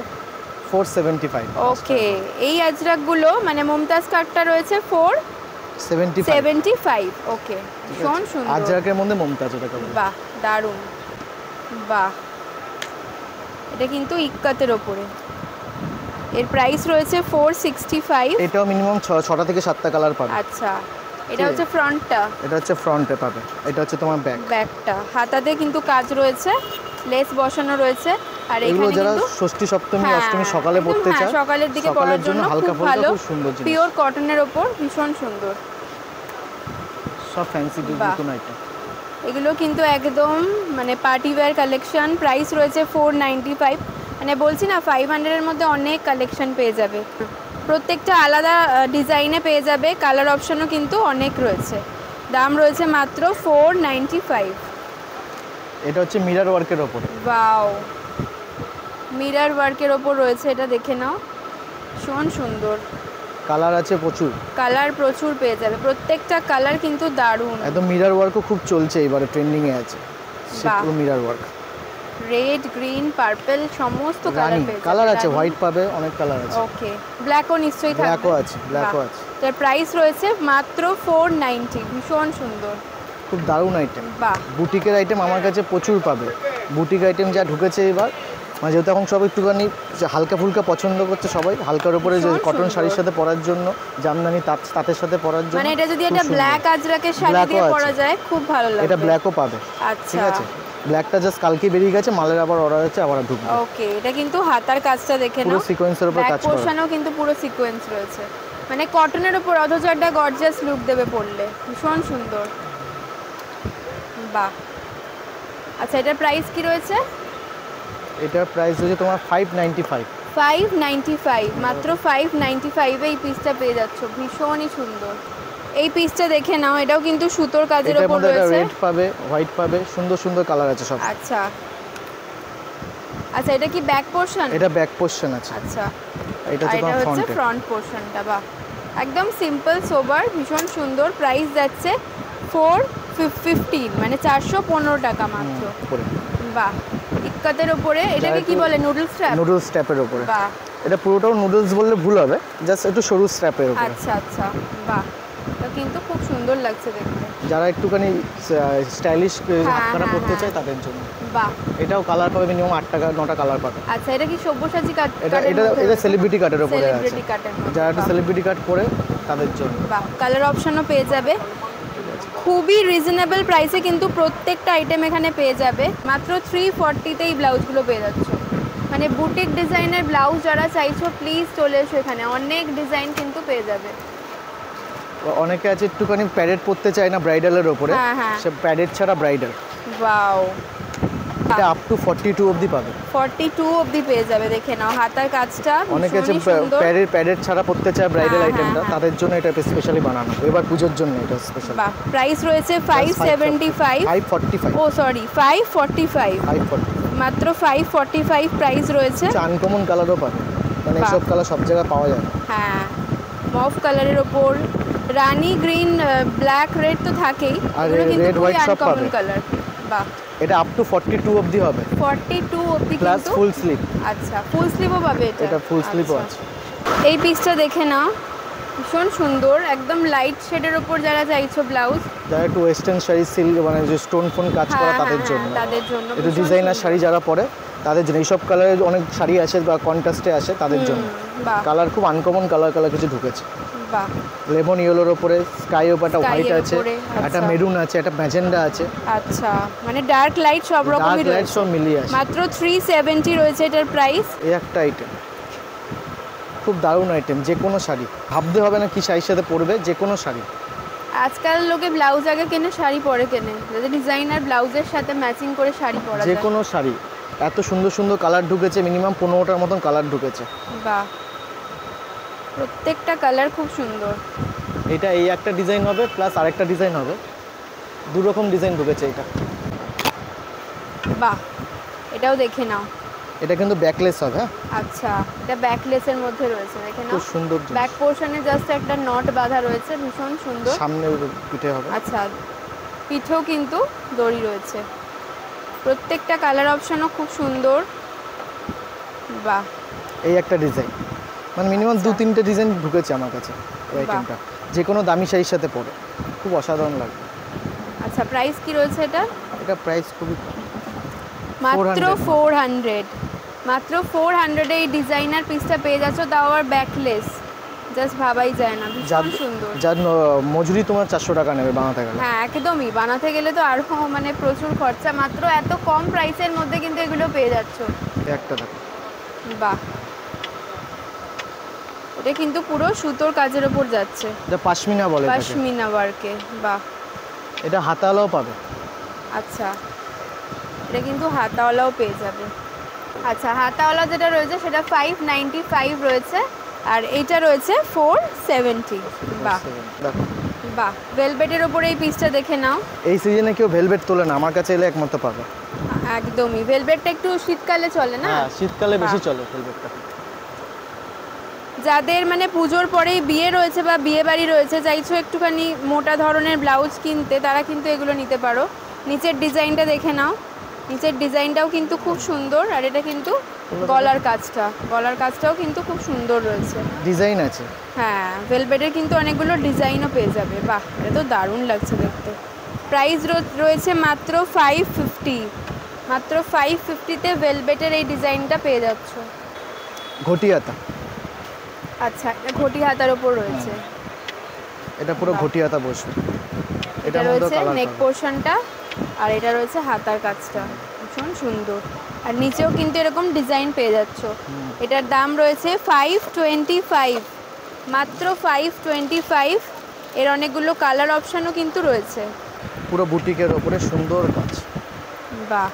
475 ওকে এই আজরাকগুলো মানে মুমতাজ কাটটা রয়েছে 75 475 ওকে ভীষণ সুন্দর আজরাকের মধ্যে মমতাজ এটাকে বলে বাহ দারুণ বাহ এটা কিন্তু ইক্কাতের ওপরে এর প্রাইস রয়েছে 465 এটাও মিনিমাম 6টা থেকে 7টা কালার পাবে আচ্ছা এটা হচ্ছে ফ্রন্টটা এটা হচ্ছে ফ্রন্টে পাবে এটা হচ্ছে তোমার ব্যাক ব্যাকটা হাতাতে কিন্তু কাজ রয়েছে লেস বসানো রয়েছে আর এগুলো এখানে যারা কিন্তু ষষ্ঠী সপ্তমী হ্যাঁ, অষ্টমী সকালে একদম পড়তে হ্যাঁ, চায় সকালের দিকে সকালের পরার জন্য হালকা খুব ফুলকা ভালো খুব সুন্দর জিনিস পিওর কটনের ওপর ভীষণ সুন্দর সব ফ্যান্সি বাহ। নতুন আইটেম এগুলো কিন্তু একদম মানে পার্টি ওয়্যার কালেকশন প্রাইস রয়েছে 495 মানে বলছি না 500 এর মধ্যে অনেক কালেকশন পেয়ে যাবে প্রত্যেকটা আলাদা ডিজাইনে পেয়ে যাবে কালার অপশনও কিন্তু অনেক রয়েছে দাম রয়েছে মাত্র 495 এটা হচ্ছে মিরর ওয়ার্কের ওপরে ওয়াও মিরর ওয়ার্কের ওপর রয়েছে এটা দেখে নাও ভীষণ সুন্দর কালার আছে প্রচুর কালার প্রচুর পেয়ে যাবে প্রত্যেকটা কালার কিন্তু দারুণ একদম মিরর ওয়ার্কও খুব চলছে এবারে ট্রেন্ডিং এ আছে বাহ। পুরো mirror work red green purple সমস্ত কালার রানি পেয়ে যাবে কালার আছে রানী। হোয়াইট পাবে অনেক কালার আছে ওকে ব্ল্যাকও নিশ্চয়ই থাকবে ব্ল্যাকও আছে ব্ল্যাকও বাহ। আছে তার প্রাইস রয়েছে মাত্র 490 ভীষণ সুন্দর খুব দারুণ আইটেম বাহ বুটিকের আইটেম আমার কাছে প্রচুর পাবে বুটিক আইটেম যা ঢুকেছে এবার মানে যেহেতু এখন সব একটুখানি যে হালকা ফুলকা পছন্দ করছে সবাই হালকার উপরে যে ভীষণ কটন সুন্দর। শাড়ির সাথে পরার জন্য জামদানি তাঁতের সাথে পরার জন্য মানে এটা যদি খুব একটা সুন্দর। ব্ল্যাক আজরাকের শাড়ি Black-ও দিয়ে আছে। পরা যায় খুব ভালো লাগবে এটা ব্ল্যাকও পাবে আচ্ছা ঠিক আছে ব্ল্যাকটা জাস্ট কালকে বেরিয়ে গেছে মালের আবার অর্ডার আছে আবার ঢুকবে ওকে এটা কিন্তু হাতার কাজটা দেখে পুরো নাও সিকোয়েন্সের উপর ব্যাক কাজ করা পোর্শনও কিন্তু পুরো সিকোয়েন্স রয়েছে মানে কটনের উপর অথচ একটা গর্জিয়াস লুক দেবে পরলে ভীষণ সুন্দর বাহ আচ্ছা এটার প্রাইস কি রয়েছে এটার প্রাইস হচ্ছে তোমার 595 595 মাত্র 595 এই পিসটা পেয়ে যাচ্ছ ভীষণই সুন্দর এই পিসটা দেখে নাও এটাও কিন্তু সুতোর কাজের এটার উপর মধ্যে একটা রয়েছে রেড পাবে হোয়াইট পাবে সুন্দর সুন্দর কালার আছে সব আচ্ছা আচ্ছা এটা কি ব্যাক পোর্শন এটা ব্যাক পোর্শন আছে আচ্ছা এটা আর হচ্ছে এটা তোমার হচ্ছে ফ্রন্টে ফ্রন্ট পোর্শনটা বাহ একদম সিম্পল সোবার ভীষণ সুন্দর প্রাইস যাচ্ছে 415 মানে 415 টাকা মাত্র উপরে বাহ ইক্কাতের উপরে এটাকে কি বলে নুডলস স্ট্র্যাপ নুডলস স্ট্র্যাপের উপরে বাহ এটা পুরোটাও নুডলস বললে ভুল হবে জাস্ট একটু সরু স্ট্র্যাপের উপরে আচ্ছা আচ্ছা বাহ এটা কিন্তু খুব সুন্দর লাগছে দেখতে যারা একটুখানি স্টাইলিশ হাতকাটা হ্যাঁ, পরতে হ্যাঁ। চায় তাদের জন্য বাহ এটাও কালার পাবে মিনিমাম 8 টাকা 9টা কালার পাবে আচ্ছা এটা কি সব্যসাচী কাট এটা এটা এটা সেলিব্রিটি কাটের উপরে আছে সেলিব্রিটি কাটের মধ্যে যারা একটু বাহ, সেলিব্রিটি কাট পরে তাদের জন্য বাহ কালার অপশনও পেয়ে যাবে আছে। খুবই রিজনেবল প্রাইসে কিন্তু প্রত্যেকটা আইটেম এখানে পেয়ে যাবে। মাত্র 340 তেই ব্লাউজগুলো পেয়ে যাচ্ছ। মানে বুটিক ডিজাইনের ব্লাউজ যারা চাইছো প্লিজ চলে এসো এখানে, অনেক ডিজাইন কিন্তু পেয়ে যাবে। অনেকে আছে একটুখানি প্যাডেড পরতে চায় না ব্রাইডালের ওপরে, সে প্যাডেড ছাড়া ব্রাইডাল। ওয়াও, এটা আপ টু 42 অবধি পাবে। 42 অবধি পেয়ে যাবে। দেখে নাও হাতার কাজটা, অনেকে আছে প্যাডেড ছাড়া পরতে চায় ব্রাইডাল আইটেমটা, তাদের জন্য এটা স্পেশালি বানানো, এবার পূজোর জন্য এটা স্পেশাল। বাহ, প্রাইস রয়েছে 575, 545, ও সরি 545, মাত্র 545 প্রাইস রয়েছে। আনকমন কালারও পাবে, মানে সব কালার সব জায়গায় পাওয়া যায়। হ্যাঁ, মফ কালারের ওপর রানী গ্রিন, ব্ল্যাক, রেড তো থাকেই, এগুলো কিন্তু রেড হোয়াইট সব পাবে কালার। বাহ, এটা আপ টু 42 অবধি হবে, 42 অবধি প্লাস কিন্তু ফুল স্লিভ। আচ্ছা, ফুল স্লিভও পাবে এটা ফুল স্লিভও আছে। এই পিসটা দেখে নাও, ভীষণ সুন্দর, একদম লাইট শেডের ওপর যারা চাইছো ব্লাউজ, যারা একটু ওয়েস্টার্ন শাড়ি সিল্ক মানে যে স্টোন ফোন কাজ করা তাদের জন্য, একটু ডিজাইনার শাড়ি যারা পরে তাদের জন্য। এইসব কালারের অনেক শাড়ি আসে বা কন্ট্রাস্টে আসে তাদের জন্য। কালার খুব আনকমন কালার কিছু ঢুকেছে। বাহ, লেমন ইয়েলোর উপরে স্কাই ওপর একটা হোয়াইট আছে, একটা মেরুন আছে, একটা ম্যাজেন্ডা আছে। আচ্ছা, মানে ডার্ক লাইট সব রকমই রয়েছে, লাইট সব মিলিয়ে আছে। মাত্র 370 রয়েছে এটার প্রাইস। এই একটা আইটেম খুব দারুণ আইটেম, যে কোনো শাড়ি ভাবতে হবে না কি শাড়ির সাথে পরবে, যে কোনো শাড়ি। আজকাল লোকে ব্লাউজ আগে কেনে, শাড়ি পরে কেনে, যাতে ডিজাইনার ব্লাউজের সাথে ম্যাচিং করে শাড়ি পরা যায়। যে কোনো শাড়ি, এত সুন্দর সুন্দর কালার ঢুকেছে, মিনিমাম 15টার মতন কালার ঢুকেছে। বাহ, প্রত্যেকটা কালার খুব সুন্দর। এটা এই একটা ডিজাইন হবে, প্লাস আরেকটা ডিজাইন হবে, দু রকম ডিজাইন ঢুকেছে এটা। বাহ, এটাও দেখে নাও, এটা কিন্তু ব্যাকলেস হবে। হ্যাঁ, আচ্ছা, এটা ব্যাকলেসের মধ্যে রয়েছে, দেখে নাও, খুব সুন্দর। ব্যাক পোরশনে জাস্ট একটা নট বাঁধা রয়েছে, ভীষণ সুন্দর। সামনে পিঠে হবে। আচ্ছা, পিঠেও কিন্তু দড়ি রয়েছে। প্রত্যেকটা কালার অপশনও খুব সুন্দর। বাহ, এই একটা ডিজাইন, মানে মিনিমাম 2-3টে ডিজাইন ঢুকেছে আমার কাছে এই আইটেমটা, যে কোনো দামি শাড়ির সাথে পরে খুব অসাধারণ লাগবে। আচ্ছা, প্রাইস কি রয়েছে এটা? এটা প্রাইস খুবই কম, মাত্র 400, মাত্র 400 এই ডিজাইনার পিসটা পেয়ে যাচ্ছ, তাও আবার ব্যাকলেস, জাস্ট ভাবাই যায় না, ভীষণ সুন্দর। যার মজুরি তোমার 400 টাকা নেবে বানাতে গেলে। হ্যাঁ, একদমই, বানাতে গেলে তো আরও মানে প্রচুর খরচা, মাত্র এত কম প্রাইসের মধ্যে কিন্তু এগুলো পেয়ে যাচ্ছ। একটা দেখো, বাহ, এটা কিন্তু পুরো সুতোর কাজের ওপর যাচ্ছে, এটা পাশমিনা বলে, পাশমিনা ওয়ার্কে। বাহ, এটা হাতাওয়ালাও পাবে। আচ্ছা, এটা কিন্তু হাতাওয়ালাও পেয়ে যাবে। আচ্ছা, হাতাওয়ালা যেটা রয়েছে সেটা 595 রয়েছে, আর এইটা রয়েছে 470। বাহ, দেখো, বাহ, ভেলভেটের ওপরে এই পিসটা দেখে নাও। এই সিজনে কেউ ভেলভেট তোলে না, আমার কাছে এলে একমাত্র পাবে। একদমই, ভেলভেটটা একটু শীতকালে চলে না? হ্যাঁ, শীতকালে বেশি চলে ভেলভেটটা। যাদের মানে পুজোর পরেই বিয়ে রয়েছে বা বিয়ে বাড়ি রয়েছে, চাইছো একটুখানি মোটা ধরনের ব্লাউজ কিনতে, তারা কিন্তু এগুলো নিতে পারো। নিচের ডিজাইনটা দেখে নাও, নিচের ডিজাইনটাও কিন্তু খুব সুন্দর, আর এটা কিন্তু গলার কাজটাও কিন্তু খুব সুন্দর রয়েছে, ডিজাইন আছে। হ্যাঁ, ভেলভেটের কিন্তু অনেকগুলো ডিজাইনও পেয়ে যাবে। বাহ, এটা তো দারুণ লাগছে দেখতে। প্রাইস রয়েছে মাত্র 550, মাত্র 550-তে ভেলভেটের এই ডিজাইনটা পেয়ে যাচ্ছ। ঘটি হাতা। আচ্ছা, এটা ঘটি হাতার ওপর রয়েছে, এটা পুরো ঘটি হাতা বসবে। এটা রয়েছে নেক পোর্শনটা, আর এটা রয়েছে হাতার কাজটা, ভীষণ সুন্দর। আর নিচেও কিন্তু এরকম ডিজাইন পেয়ে যাচ্ছ। এটার দাম রয়েছে 525, মাত্র 525। এর অনেকগুলো কালার অপশানও কিন্তু রয়েছে। পুরো বুটিকের ওপরে সুন্দর কাজ। বাহ,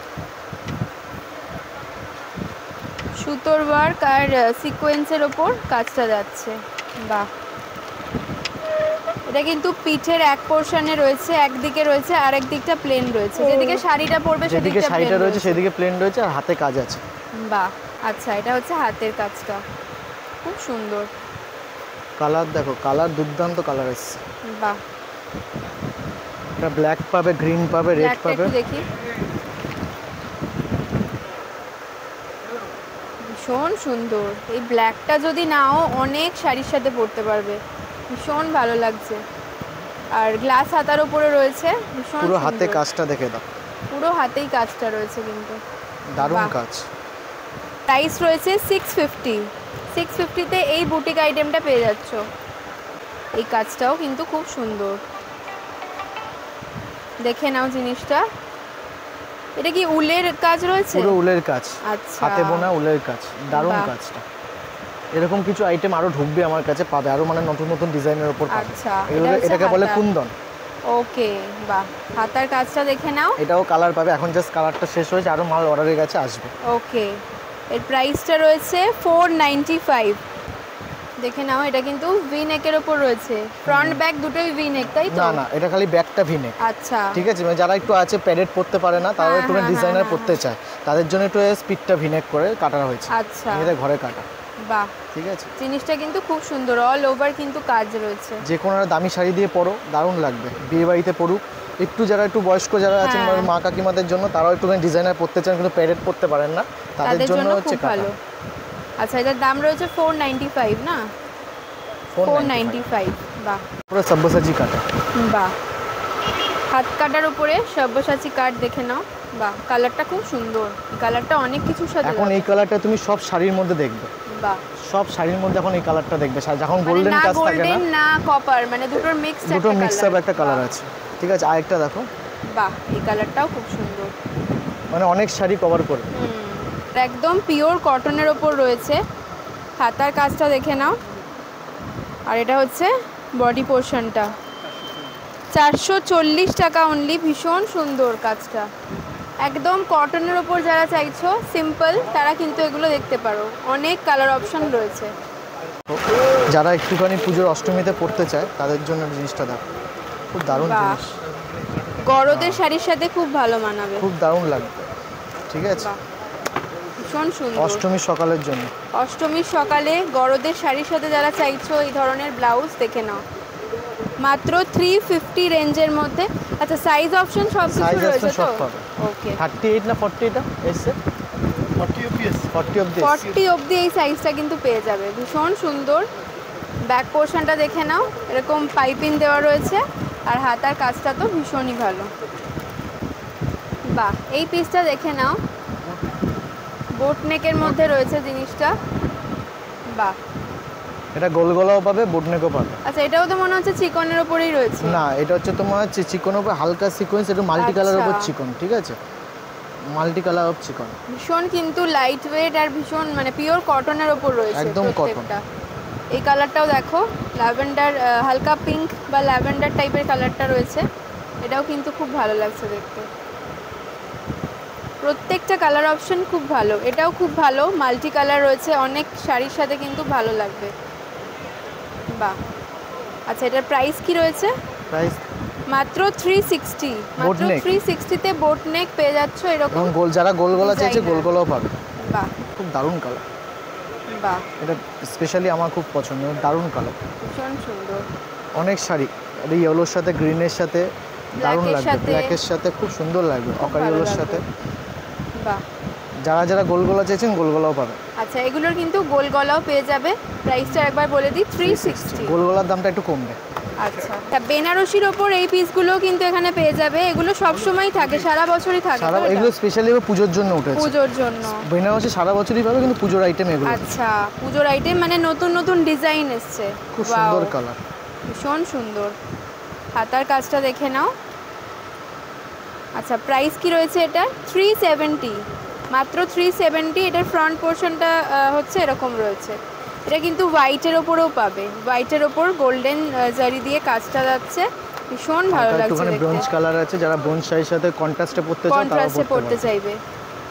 সুতোর ওয়ার্ক আর সিকোয়েন্সের ওপর কাজটা যাচ্ছে। বাহ, এটা কিন্তু পিঠের এক পোর্শনে রয়েছে, একদিকে রয়েছে আর একদিকটা প্লেন রয়েছে, যেদিকে শাড়িটা পরবে সেদিকে শাড়িটা রয়েছে, সেদিকে প্লেন রয়েছে, আর হাতে কাজ আছে। বাহ, আচ্ছা, এটা হচ্ছে হাতের কাজটা, খুব সুন্দর। কালার দেখো, কালার দুর্দান্ত কালার এসছে। বাহ, এটা ব্ল্যাক পাবে, গ্রিন পাবে, রেড পাবে। দেখি, ভীষণ সুন্দর। এই ব্ল্যাকটা যদি নাও, অনেক শাড়ির সাথে পরতে পারবে, ভীষণ ভালো লাগছে। আর গ্লাস হাতার উপরে রয়েছে, ভীষণ পুরো হাতে কাজটা দেখে দাও, পুরো হাতেই কাজটা রয়েছে কিন্তু দারুণ কাজ। প্রাইস রয়েছে 650, 650-তে এই বুটিক আইটেমটা পেয়ে যাচ্ছ। এই কাজটাও কিন্তু খুব সুন্দর। দেখে নাও জিনিসটা। এটা কি উলের কাজ রয়েছে? পুরো উলের কাজ, আচ্ছা, হাতে বোনা উলের কাজ, দারুণ বাহ। কাজটা। এরকম কিছু আইটেম আরো ঢুকবে আমার কাছে, পাবে আরো, মানে নতুন নতুন ডিজাইনের উপর পাবে। আচ্ছা, এগুলো এটা হচ্ছে এটাকে বলে হাতা। কুন্দন। ওকে, বাহ, হাতার কাজটা দেখে নাও। এটাও কালার পাবে, এখন জাস্ট কালারটা শেষ হয়েছে, আরো মাল অর্ডারের কাছে আসবে। ওকে, এর প্রাইসটা রয়েছে 495। দেখে নাও, এটা কিন্তু ভি নেকের উপর রয়েছে, ফ্রন্ট ব্যাক দুটোই ভি নেক, তাই তো? না না, এটা খালি ব্যাকটা ভি নেক। আচ্ছা, ঠিক আছে, মানে যারা একটু আছে প্যাডেড পরতে পারে না, তারা একটু ডিজাইনার পরতে চায়, তাদের জন্য একটু স্পিডটা ভি নেক করে কাটা হয়েছে। আচ্ছা, এটা ঘরে কাটা। বাহ, ঠিক আছে, জিনিসটা কিন্তু খুব সুন্দর, অল ওভার কিন্তু কাজ রয়েছে। যে কোনো দামি শাড়ি দিয়ে পরো, দারুণ লাগবে। বিয়ে বাড়িতে পরুক, একটু যারা একটু বয়স্ক যারা আছেন, হ্যাঁ। মা কাকিমাদের জন্য, তারাও একটু ডিজাইনার পরতে চান কিন্তু প্যাডেড পরতে পারেন না, তাদের জন্য হচ্ছে খুব কাটা। ভালো। আচ্ছা, এটার দাম রয়েছে 495 না? 495, বাহ, পুরো সব্যসাচী কাটা। বাহ, হাত কাটার উপরে সব্যসাচী কাট, দেখে নাও, বাহ, কালারটা খুব সুন্দর, কালারটা অনেক কিছুর সাথে এখন এই কালারটা তুমি সব শাড়ির মধ্যে দেখবে, বাহ, সব শাড়ির মধ্যে এখন এই কালারটা দেখবে। যখন গোল্ডেন না কাজ থাকে না, গোল্ডেন না কপার, মানে দুটোর মিক্স, দুটো মিক্স আপ একটা কালার আছে। ঠিক আছে, আরেকটা দেখো, বাহ, এই কালারটাও খুব সুন্দর, মানে অনেক শাড়ি কভার করে। একদম পিওর কটনের ওপর রয়েছে। হাতার কাজটা দেখে নাও, আর এটা হচ্ছে বডি পোর্শনটা। 440 টাকা অনলি, ভীষণ সুন্দর কাজটা, একদম কটনের ওপর যারা চাইছো সিম্পল, তারা কিন্তু এগুলো দেখতে পারো, অনেক কালার অপশন রয়েছে। যারা একটুখানি পুজোর অষ্টমীতে পড়তে চায়, তাদের জন্য জিনিসটা দেখো, খুব দারুণ বাহ, জিনিস, গরদের শাড়ির সাথে খুব ভালো মানাবে, খুব দারুণ লাগবে। ঠিক আছে, বাহ, ভীষণ সুন্দর। অষ্টমীর সকালের জন্য, অষ্টমীর সকালে গরদের শাড়ির সাথে যারা চাইছো এই ধরনের ব্লাউজ, দেখে নাও, মাত্র 350 রেঞ্জের মধ্যে। আচ্ছা, সাইজ অপশন সব কিছু সাইজ রয়েছে অপশন সব তো? পাবে। ওকে, 38 না 40 এটা এসছে, 40 পিস 40 অফ দিস। 40 অবধি এই সাইজটা কিন্তু পেয়ে যাবে, ভীষণ সুন্দর। ব্যাক পোর্শনটা দেখে নাও, এরকম পাইপিং দেওয়া রয়েছে, আর হাতার কাজটা তো ভীষণই ভালো। বাহ, এই পিসটা দেখে নাও, বোট নেকের মধ্যে রয়েছে জিনিসটা, বাহ। এটা গোল গলাও পাবে, বোটনেকও পাবে। আচ্ছা, এটাও তো মনে হচ্ছে চিকনের ওপরেই রয়েছে। না, এটা হচ্ছে তোমার হচ্ছে চিকন উপর হালকা সিকোয়েন্স, একটু মাল্টি কালার উপর আচ্ছা। চিকন। ঠিক আছে, মাল্টি কালার অফ চিকন, ভীষণ কিন্তু লাইট ওয়েট আর ভীষণ মানে পিওর কটনের ওপর রয়েছে একদম প্রত্যেকটা। এই কালারটাও দেখো, ল্যাভেন্ডার, হালকা পিঙ্ক বা ল্যাভেন্ডার টাইপের কালারটা রয়েছে, এটাও কিন্তু খুব ভালো লাগছে দেখতে। প্রত্যেকটা কালার অপশন খুব ভালো, এটাও খুব ভালো, মাল্টি কালার রয়েছে, অনেক শাড়ির সাথে কিন্তু ভালো লাগবে। বাহ, আচ্ছা, এটার প্রাইস কি রয়েছে? প্রাইস মাত্র 360, মাত্র Boat neck। 360 তে বোট নেক পেয়ে যাচ্ছ এরকম। এবং গোল, যারা গোল গলা চাইছে Designer। গোল গলাও পাবে। বাহ, খুব দারুণ কালার, বাহ, এটা স্পেশালি আমার খুব পছন্দ, দারুণ কালার। ভীষণ সুন্দর। অনেক শাড়ি, এটা ইয়েলোর সাথে গ্রিনের সাথে দারুণ Black এর লাগবে, সাথে। ব্ল্যাকের সাথে খুব সুন্দর লাগবে, খুব অকার ভালো ইয়েলোর লাগবে। সাথে। বাহ, যারা যারা গোল গলা চাইছেন গোল গলাও পাবে। আচ্ছা, এগুলোর কিন্তু গোল গলাও পেয়ে যাবে। প্রাইসটা একবার বলে দিই, 360। গোল গলার দামটা একটু কমবে। আচ্ছা, তা বেনারসির ওপর এই পিসগুলো কিন্তু এখানে পেয়ে যাবে, এগুলো সব সময় থাকে, সারা বছরই থাকে সারা তো এটা? এগুলো স্পেশালি পুজোর জন্য উঠেছে। পুজোর জন্য। বেনারসি সারা বছরই পাবে, কিন্তু পুজোর আইটেম এগুলো। আচ্ছা, পুজোর আইটেম মানে নতুন নতুন ডিজাইন এসছে, খুব Wow, সুন্দর কালার, ভীষণ সুন্দর। হাতার কাজটা দেখে নাও। আচ্ছা, প্রাইস কি রয়েছে এটা? 370, মাত্র 370। এটার ফ্রন্ট পোর্শনটা হচ্ছে এরকম রয়েছে, এটা কিন্তু হোয়াইটের ওপরেও পাবে, হোয়াইটের ওপর গোল্ডেন জারি দিয়ে কাজটা যাচ্ছে, ভীষণ ভালো লাগছে একটুখানি ব্রোঞ্জ দেখতে, কালার আছে, যারা ব্রোঞ্জ শাড়ির সাথে কন্ট্রাস্টে পড়তে চান তারা কন্ট্রাস্টে পড়তে পড়তে পারে। চাইবে,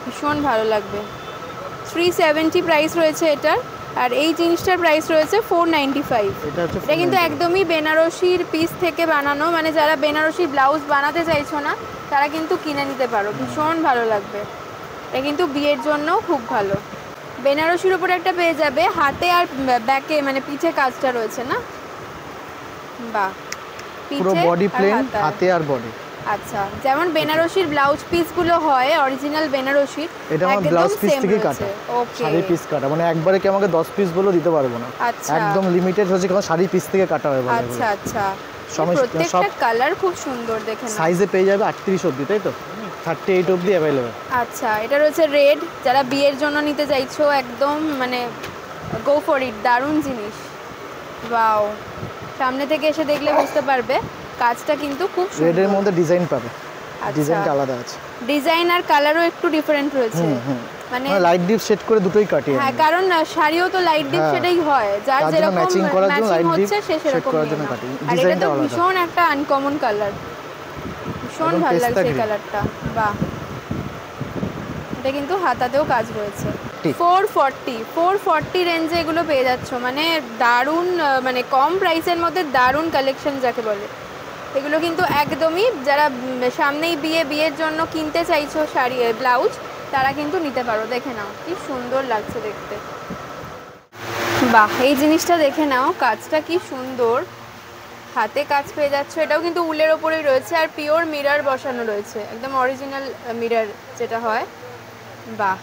ভীষণ ভালো লাগবে। 370 প্রাইস রয়েছে এটার, আর এই জিনিসটার প্রাইস রয়েছে 495। এটা হচ্ছে এটা কিন্তু একদমই বেনারসির পিস থেকে বানানো, মানে যারা বেনারসি ব্লাউজ বানাতে চাইছো না তারা কিন্তু কিনে নিতে পারো, ভীষণ ভালো লাগবে। এটা কিন্তু বিয়ের জন্য খুব ভালো। বেনারসির উপরে একটা পেয়ে যাবে, হাতে আর ব্যাকে মানে পিঠে কাজটা রয়েছে না? বাহ, পুরো পিঠে বডি আর প্লেন, হাতায়। হাতে আর বডি। আচ্ছা, যেমন বেনারসির ব্লাউজ পিসগুলো হয় অরিজিনাল বেনারসির, এটা আমার ব্লাউজ পিস থেকে কাটা, ওকে, শাড়ি পিস কাটা, মানে একবারে কি আমাকে 10 পিস বলে দিতে পারবো না, আচ্ছা, একদম লিমিটেড হচ্ছে, কারণ শাড়ি পিস থেকে কাটা হয় বলে। আচ্ছা আচ্ছা, সমস্ত- প্রত্যেকটা সব কালার খুব সুন্দর দেখে নাও। সাইজে পেয়ে যাবে 38 অবধি, তাই তো? 38 অবধি অ্যাভেলেবেল। আচ্ছা, এটা রয়েছে রেড, যারা বিয়ের জন্য নিতে চাইছো একদম মানে গো ফর ইট, দারুণ জিনিস। ওয়াও, সামনে থেকে এসে দেখলে বুঝতে পারবে কাজটা কিন্তু খুব রেডের মধ্যে ডিজাইন পাবে, আচ্ছা। ডিজাইনটা আলাদা আছে, ডিজাইন আর কালারও একটু ডিফারেন্ট রয়েছে। মানে লাইট ডিপ সেট করে দুটোই কাটিয়ে হ্যাঁ, কারণ শাড়িও তো লাইট ডিপ সেটাই হয়, যার যেরকম ম্যাচিং করার জন্য লাইট ডিপ হচ্ছে সে সেট সেরকম করার জন্য কাটি। আর এটা ডিজাইনটা তো আলাদা, ভীষণ একটা আনকমন কালার, ভীষণ ভালো লাগছে এই কালারটা। বাহ, এটা কিন্তু হাতাতেও কাজ রয়েছে। 440 রেঞ্জে এগুলো পেয়ে যাচ্ছ, মানে দারুণ, মানে কম প্রাইসের মধ্যে দারুণ কালেকশন যাকে বলে। এগুলো কিন্তু একদমই যারা সামনেই বিয়ের জন্য কিনতে চাইছো শাড়ি ব্লাউজ, তারা কিন্তু নিতে পারো। দেখে নাও কি সুন্দর লাগছে দেখতে। বাহ, এই জিনিসটা দেখে নাও, কাজটা কি সুন্দর, হাতে কাজ পেয়ে যাচ্ছ। এটাও কিন্তু উলের ওপরেই রয়েছে আর পিওর মিরর বসানো রয়েছে, একদম অরিজিনাল মিরর যেটা হয়। বাহ,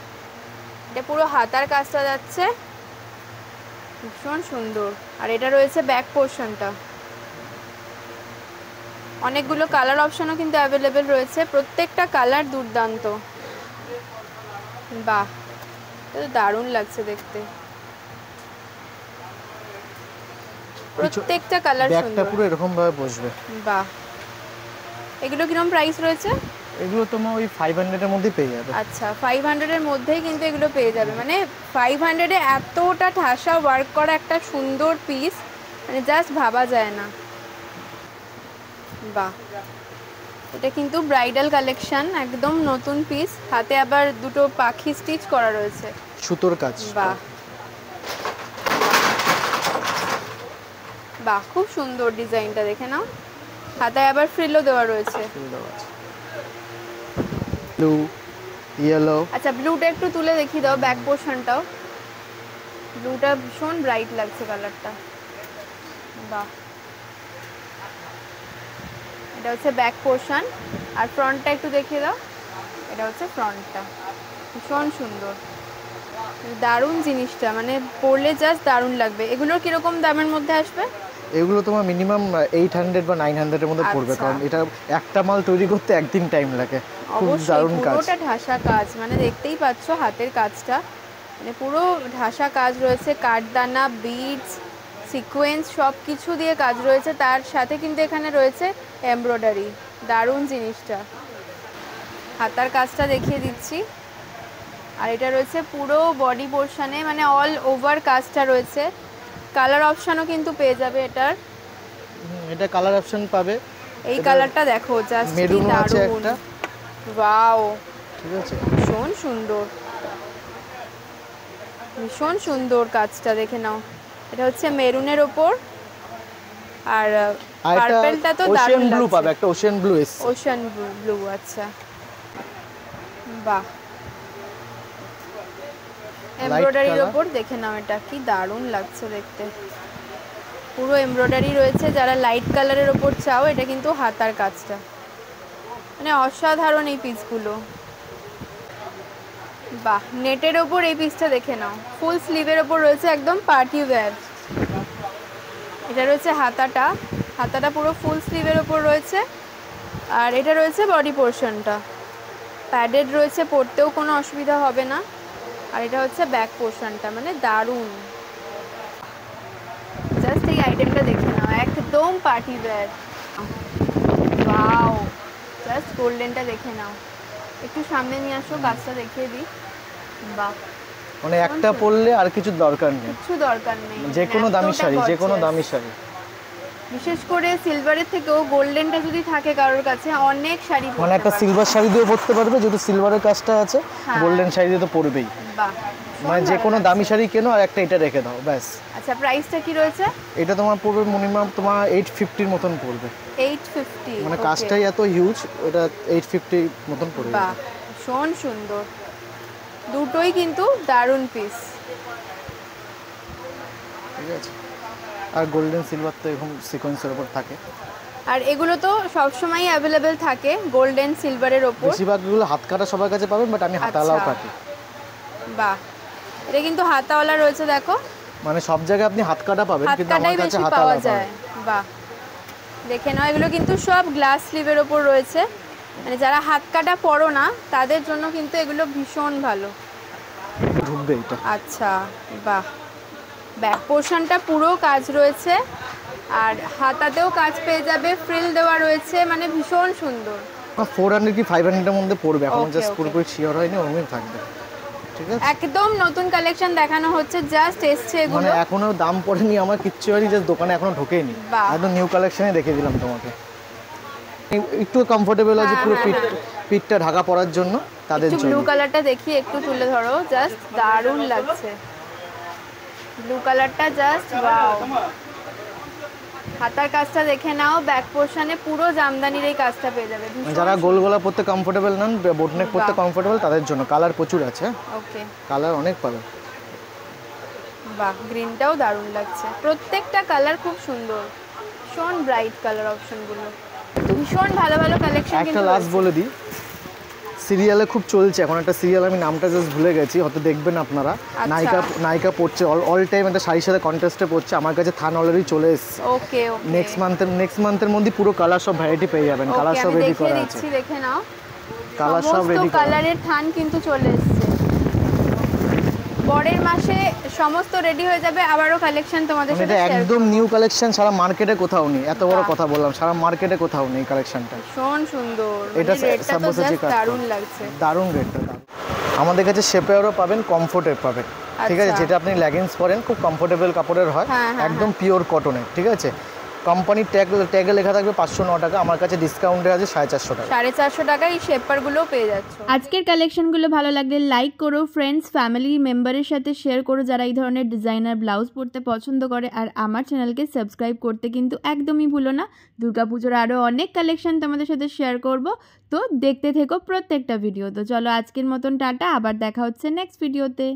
এটা পুরো হাতার কাজটা যাচ্ছে, ভীষণ সুন্দর। আর এটা রয়েছে ব্যাক পোর্শনটা। অনেকগুলো কালার অপশনও কিন্তু অ্যাভেলেবেল রয়েছে, প্রত্যেকটা কালার দুর্দান্ত। বাহ, এটা তো দারুণ লাগছে দেখতে, প্রত্যেকটা কালার সুন্দর। ব্যাকটা পুরো এরকম ভাবে বসবে। বাহ, এগুলো কিরকম প্রাইস রয়েছে? এগুলো তোমার ওই 500 এর মধ্যেই পেয়ে যাবে। আচ্ছা, 500 এর মধ্যেই কিন্তু এগুলো পেয়ে যাবে। মানে 500 এ এতটা ঠাসা ওয়ার্ক করা একটা সুন্দর পিস, মানে জাস্ট ভাবা যায় না। বাহ, এটা কিন্তু ব্রাইডাল কালেকশন, একদম নতুন পিস, হাতে আবার দুটো পাখি স্টিচ করা রয়েছে, সুতোর কাজ। বাহ বাহ, খুব সুন্দর ডিজাইনটা দেখে নাও, হাতায় আবার ফ্রিলও দেওয়া রয়েছে। Blue, yellow. আচ্ছা, ব্লুটা একটু তুলে দেখিয়ে দাও, ব্যাক পোর্শনটাও। ব্লুটা ভীষণ ব্রাইট লাগছে কালারটা। বাহ, এটা হচ্ছে ব্যাক পোর্শন, আর ফ্রন্টটা একটু দেখিয়ে দাও। এটা হচ্ছে ফ্রন্টটা, ভীষণ সুন্দর, দারুণ জিনিসটা, মানে পরলে জাস্ট দারুণ লাগবে। এগুলোর কিরকম দামের মধ্যে আসবে? এগুলো তোমার মিনিমাম 800 বা 900 এর মধ্যে পড়বে, কারণ এটা একটা মাল তৈরি করতে একদিন টাইম লাগে। খুব দারুণ কাজ, পুরোটা ঢাসা কাজ, মানে দেখতেই পাচ্ছ হাতের কাজটা, মানে পুরো ঢাসা কাজ রয়েছে, কাঠদানা, বিডস, সিকোয়েন্স সব কিছু দিয়ে কাজ রয়েছে। তার সাথে কিন্তু এখানে রয়েছে এমব্রয়ডারি, দারুণ জিনিসটা। হাতার কাজটা দেখিয়ে দিচ্ছি। আর এটা রয়েছে পুরো বডি পোর্শনে, মানে অল ওভার কাজটা রয়েছে। কালার অপশনও কিন্তু পেয়ে যাবে এটার। এটা কালার অপশন পাবে। এই কালারটা দেখো, জাস্ট কি মেরুন আছে দারুণ, একটা, ওয়াও, ঠিক আছে, ভীষণ সুন্দর, ভীষণ সুন্দর কাজটা দেখে নাও। এটা হচ্ছে মেরুনের ওপর, আর পার্পলটা তো দারুণ ব্লু লাগছে। পাবে, একটা ওশিয়ান ব্লু এসছে, ওশান ব্লু, আচ্ছা, বাহ, এমব্রয়ডারির ওপর দেখে নাও, এটা কি দারুণ লাগছে দেখতে, পুরো এমব্রয়ডারি রয়েছে। যারা লাইট কালারের ওপর চাও, এটা কিন্তু হাতার কাজটা, মানে অসাধারণ এই পিসগুলো। বাহ, নেটের ওপর এই পিসটা দেখে নাও, ফুল স্লিভের ওপর রয়েছে, একদম পার্টি ওয়্যার। এটা রয়েছে হাতাটা, হাতাটা পুরো ফুল স্লিভের ওপর রয়েছে। আর এটা রয়েছে বডি পোর্শনটা, প্যাডেড রয়েছে, পরতেও কোনো অসুবিধা হবে না। আর এটা হচ্ছে ব্যাক পোর্শনটা, মানে দারুণ, জাস্ট এই আইটেমটা দেখে নাও, একদম পার্টি ওয়্যার। ওয়াও, জাস্ট গোল্ডেনটা দেখে নাও, একটু সামনে নিয়ে আসো, কাজটা দেখিয়ে দিই। বাহ, মানে একটা পরলে আর কিছু দরকার নেই, কিছু দরকার নেই, যে কোনো দামি শাড়ি, যে কোনো দামি শাড়ি। বিশেষ করে সিলভারের থেকেও গোল্ডেনটা যদি থাকে কারোর কাছে, অনেক শাড়ি, মানে একটা সিলভার শাড়ি দিয়ে পরতে পারবে, যেহেতু সিলভারের কাজটা আছে, গোল্ডেন শাড়ি দিয়ে তো পরবেই। বাহ, মানে যে কোনো দামি শাড়ি কেনো আর একটা এটা রেখে দাও, ব্যাস। আচ্ছা, প্রাইসটা কি রয়েছে? এটা তোমার পড়বে মিনিমাম তোমার 850 এর মতন পড়বে। 850, মানে কাজটাই এত হিউজ, এটা 850 মতন পড়বে। বাহ, ভীষণ সুন্দর, দুটোই কিন্তু দারুণ পিস, ঠিক আছে। আর গোল্ডেন সিলভার তো এরকম সিকোয়েন্সের উপর থাকে, আর এগুলো তো সবসময় অ্যাভেলেবেল থাকে গোল্ডেন সিলভারের ওপর। বেশিরভাগগুলো হাত কাটা সবার কাছে পাবেন, বাট আমি হাতাওয়ালাও কাটি। বাহ, এটা কিন্তু হাতাওয়ালা রয়েছে, দেখো, মানে সব জায়গায় আপনি হাত কাটা পাবেন, কিন্তু আমার কাছে পাওয়া হাতাওয়ালা যায়। বাহ, দেখে নাও, এগুলো কিন্তু সব গ্লাস স্লিভের ওপর রয়েছে, মানে যারা হাত কাটা পরো না তাদের জন্য কিন্তু এগুলো ভীষণ ভালো, ঢুকবে এটা। আচ্ছা, বাহ, ব্যাক পোর্শনটা পুরো কাজ রয়েছে, আর হাতাতেও কাজ পেয়ে যাবে, ফ্রিল দেওয়া রয়েছে, মানে ভীষণ সুন্দর। 400 কি 500 এর মধ্যে পড়বে, এখন Okay, জাস্ট okay. পুরোপুরি শিওর হয়নি, ওরকমই থাকবে। ঠিক আছে, একদম নতুন কালেকশন দেখানো হচ্ছে, জাস্ট এসছে মানে এগুলো। এখনো দাম পড়েনি, আমার কিচ্ছু হয়নি, জাস্ট দোকানে এখনো ঢোকেনি, বাহ। একদম নিউ কালেকশনে দেখিয়ে দিলাম তোমাকে। একটু কমফোর্টেবল আছে পুরো পিঠটা ঢাকা পরার জন্য, তাদের একটু জন্য। ব্লু কালারটা দেখি, একটু তুলে ধরো, জাস্ট দারুণ লাগছে ব্লু কালারটা, জাস্ট ওয়াও। হাতার কাজটা দেখে নাও, ব্যাক পোর্শনে পুরো জামদানির এই কাজটা পেয়ে যাবে। যারা গোল গলা পরতে কমফোর্টেবল নন, বোটনেক পরতে বাহ। কমফোর্টেবল, তাদের জন্য। কালার প্রচুর আছে, ওকে, কালার অনেক পাবে। বাহ, গ্রিনটাও দারুণ লাগছে, প্রত্যেকটা কালার খুব সুন্দর, ভীষণ ব্রাইট কালার অপশনগুলো, ভীষণ ভালো ভালো কালেকশন। একটা কিন্তু লাস্ট বলে দিই, সিরিয়ালে খুব চলছে এখন একটা সিরিয়াল, আমি নামটা জাস্ট ভুলে গেছি, হয়তো দেখবেন আপনারা। নায়িকা পড়ছে, অল টাইম একটা শাড়ির সাথে কন্টেস্টে পড়ছে, আমার কাছে থান অলরেডি চলে এসেছে। ওকে ওকে, নেক্সট মান্থের মধ্যে পুরো কালার সব ভ্যারাইটি পেয়ে যাবেন, কালার সব রেডি করা আছে, দেখে নাও, কালার সব সমস্ত রেডি করা। কালারের থান কিন্তু চলে এসেছে। পরের মাসে সমস্ত রেডি হয়ে যাবে, আবারও কালেকশন তোমাদের মানে সাথে এটা শেয়ার একদম নিউ কালেকশন, সারা মার্কেটে কোথাও নেই, এত বড় বাহ। কথা বললাম, সারা মার্কেটে কোথাও নেই কালেকশনটা। ভীষণ সুন্দর, এটা এটা রেটটা তো সাব্বসাচি জাস্ট কাজ দারুণ লাগছে। দারুণ রেটটা। আমাদের কাছে শেপেরও পাবেন, কমফোর্টের পাবেন, ঠিক আছে, আচ্ছা। যেটা আপনি লেগিংস পরেন খুব কমফোর্টেবল কাপড়ের হয়, হ্যাঁ, হ্যাঁ, একদম পিওর কটনের, ঠিক আছে। কোম্পানির ট্যাগে লেখা থাকবে 509 টাকা, আমার কাছে ডিসকাউন্টে আছে 450 টাকা। 450 টাকায় এই শেপারগুলোও পেয়ে যাচ্ছ। আজকের কালেকশনগুলো ভালো লাগলে লাইক করো, ফ্রেন্ডস ফ্যামিলি মেম্বারের সাথে শেয়ার করো যারা এই ধরনের ডিজাইনার ব্লাউজ পরতে পছন্দ করে। আর আমার চ্যানেলকে সাবস্ক্রাইব করতে কিন্তু একদমই ভুলো না। দুর্গাপুজোর আরও অনেক কালেকশন তোমাদের সাথে শেয়ার করব, তো দেখতে থেকো প্রত্যেকটা ভিডিও। তো চলো আজকের মতন টাটা, আবার দেখা হচ্ছে নেক্সট ভিডিওতে।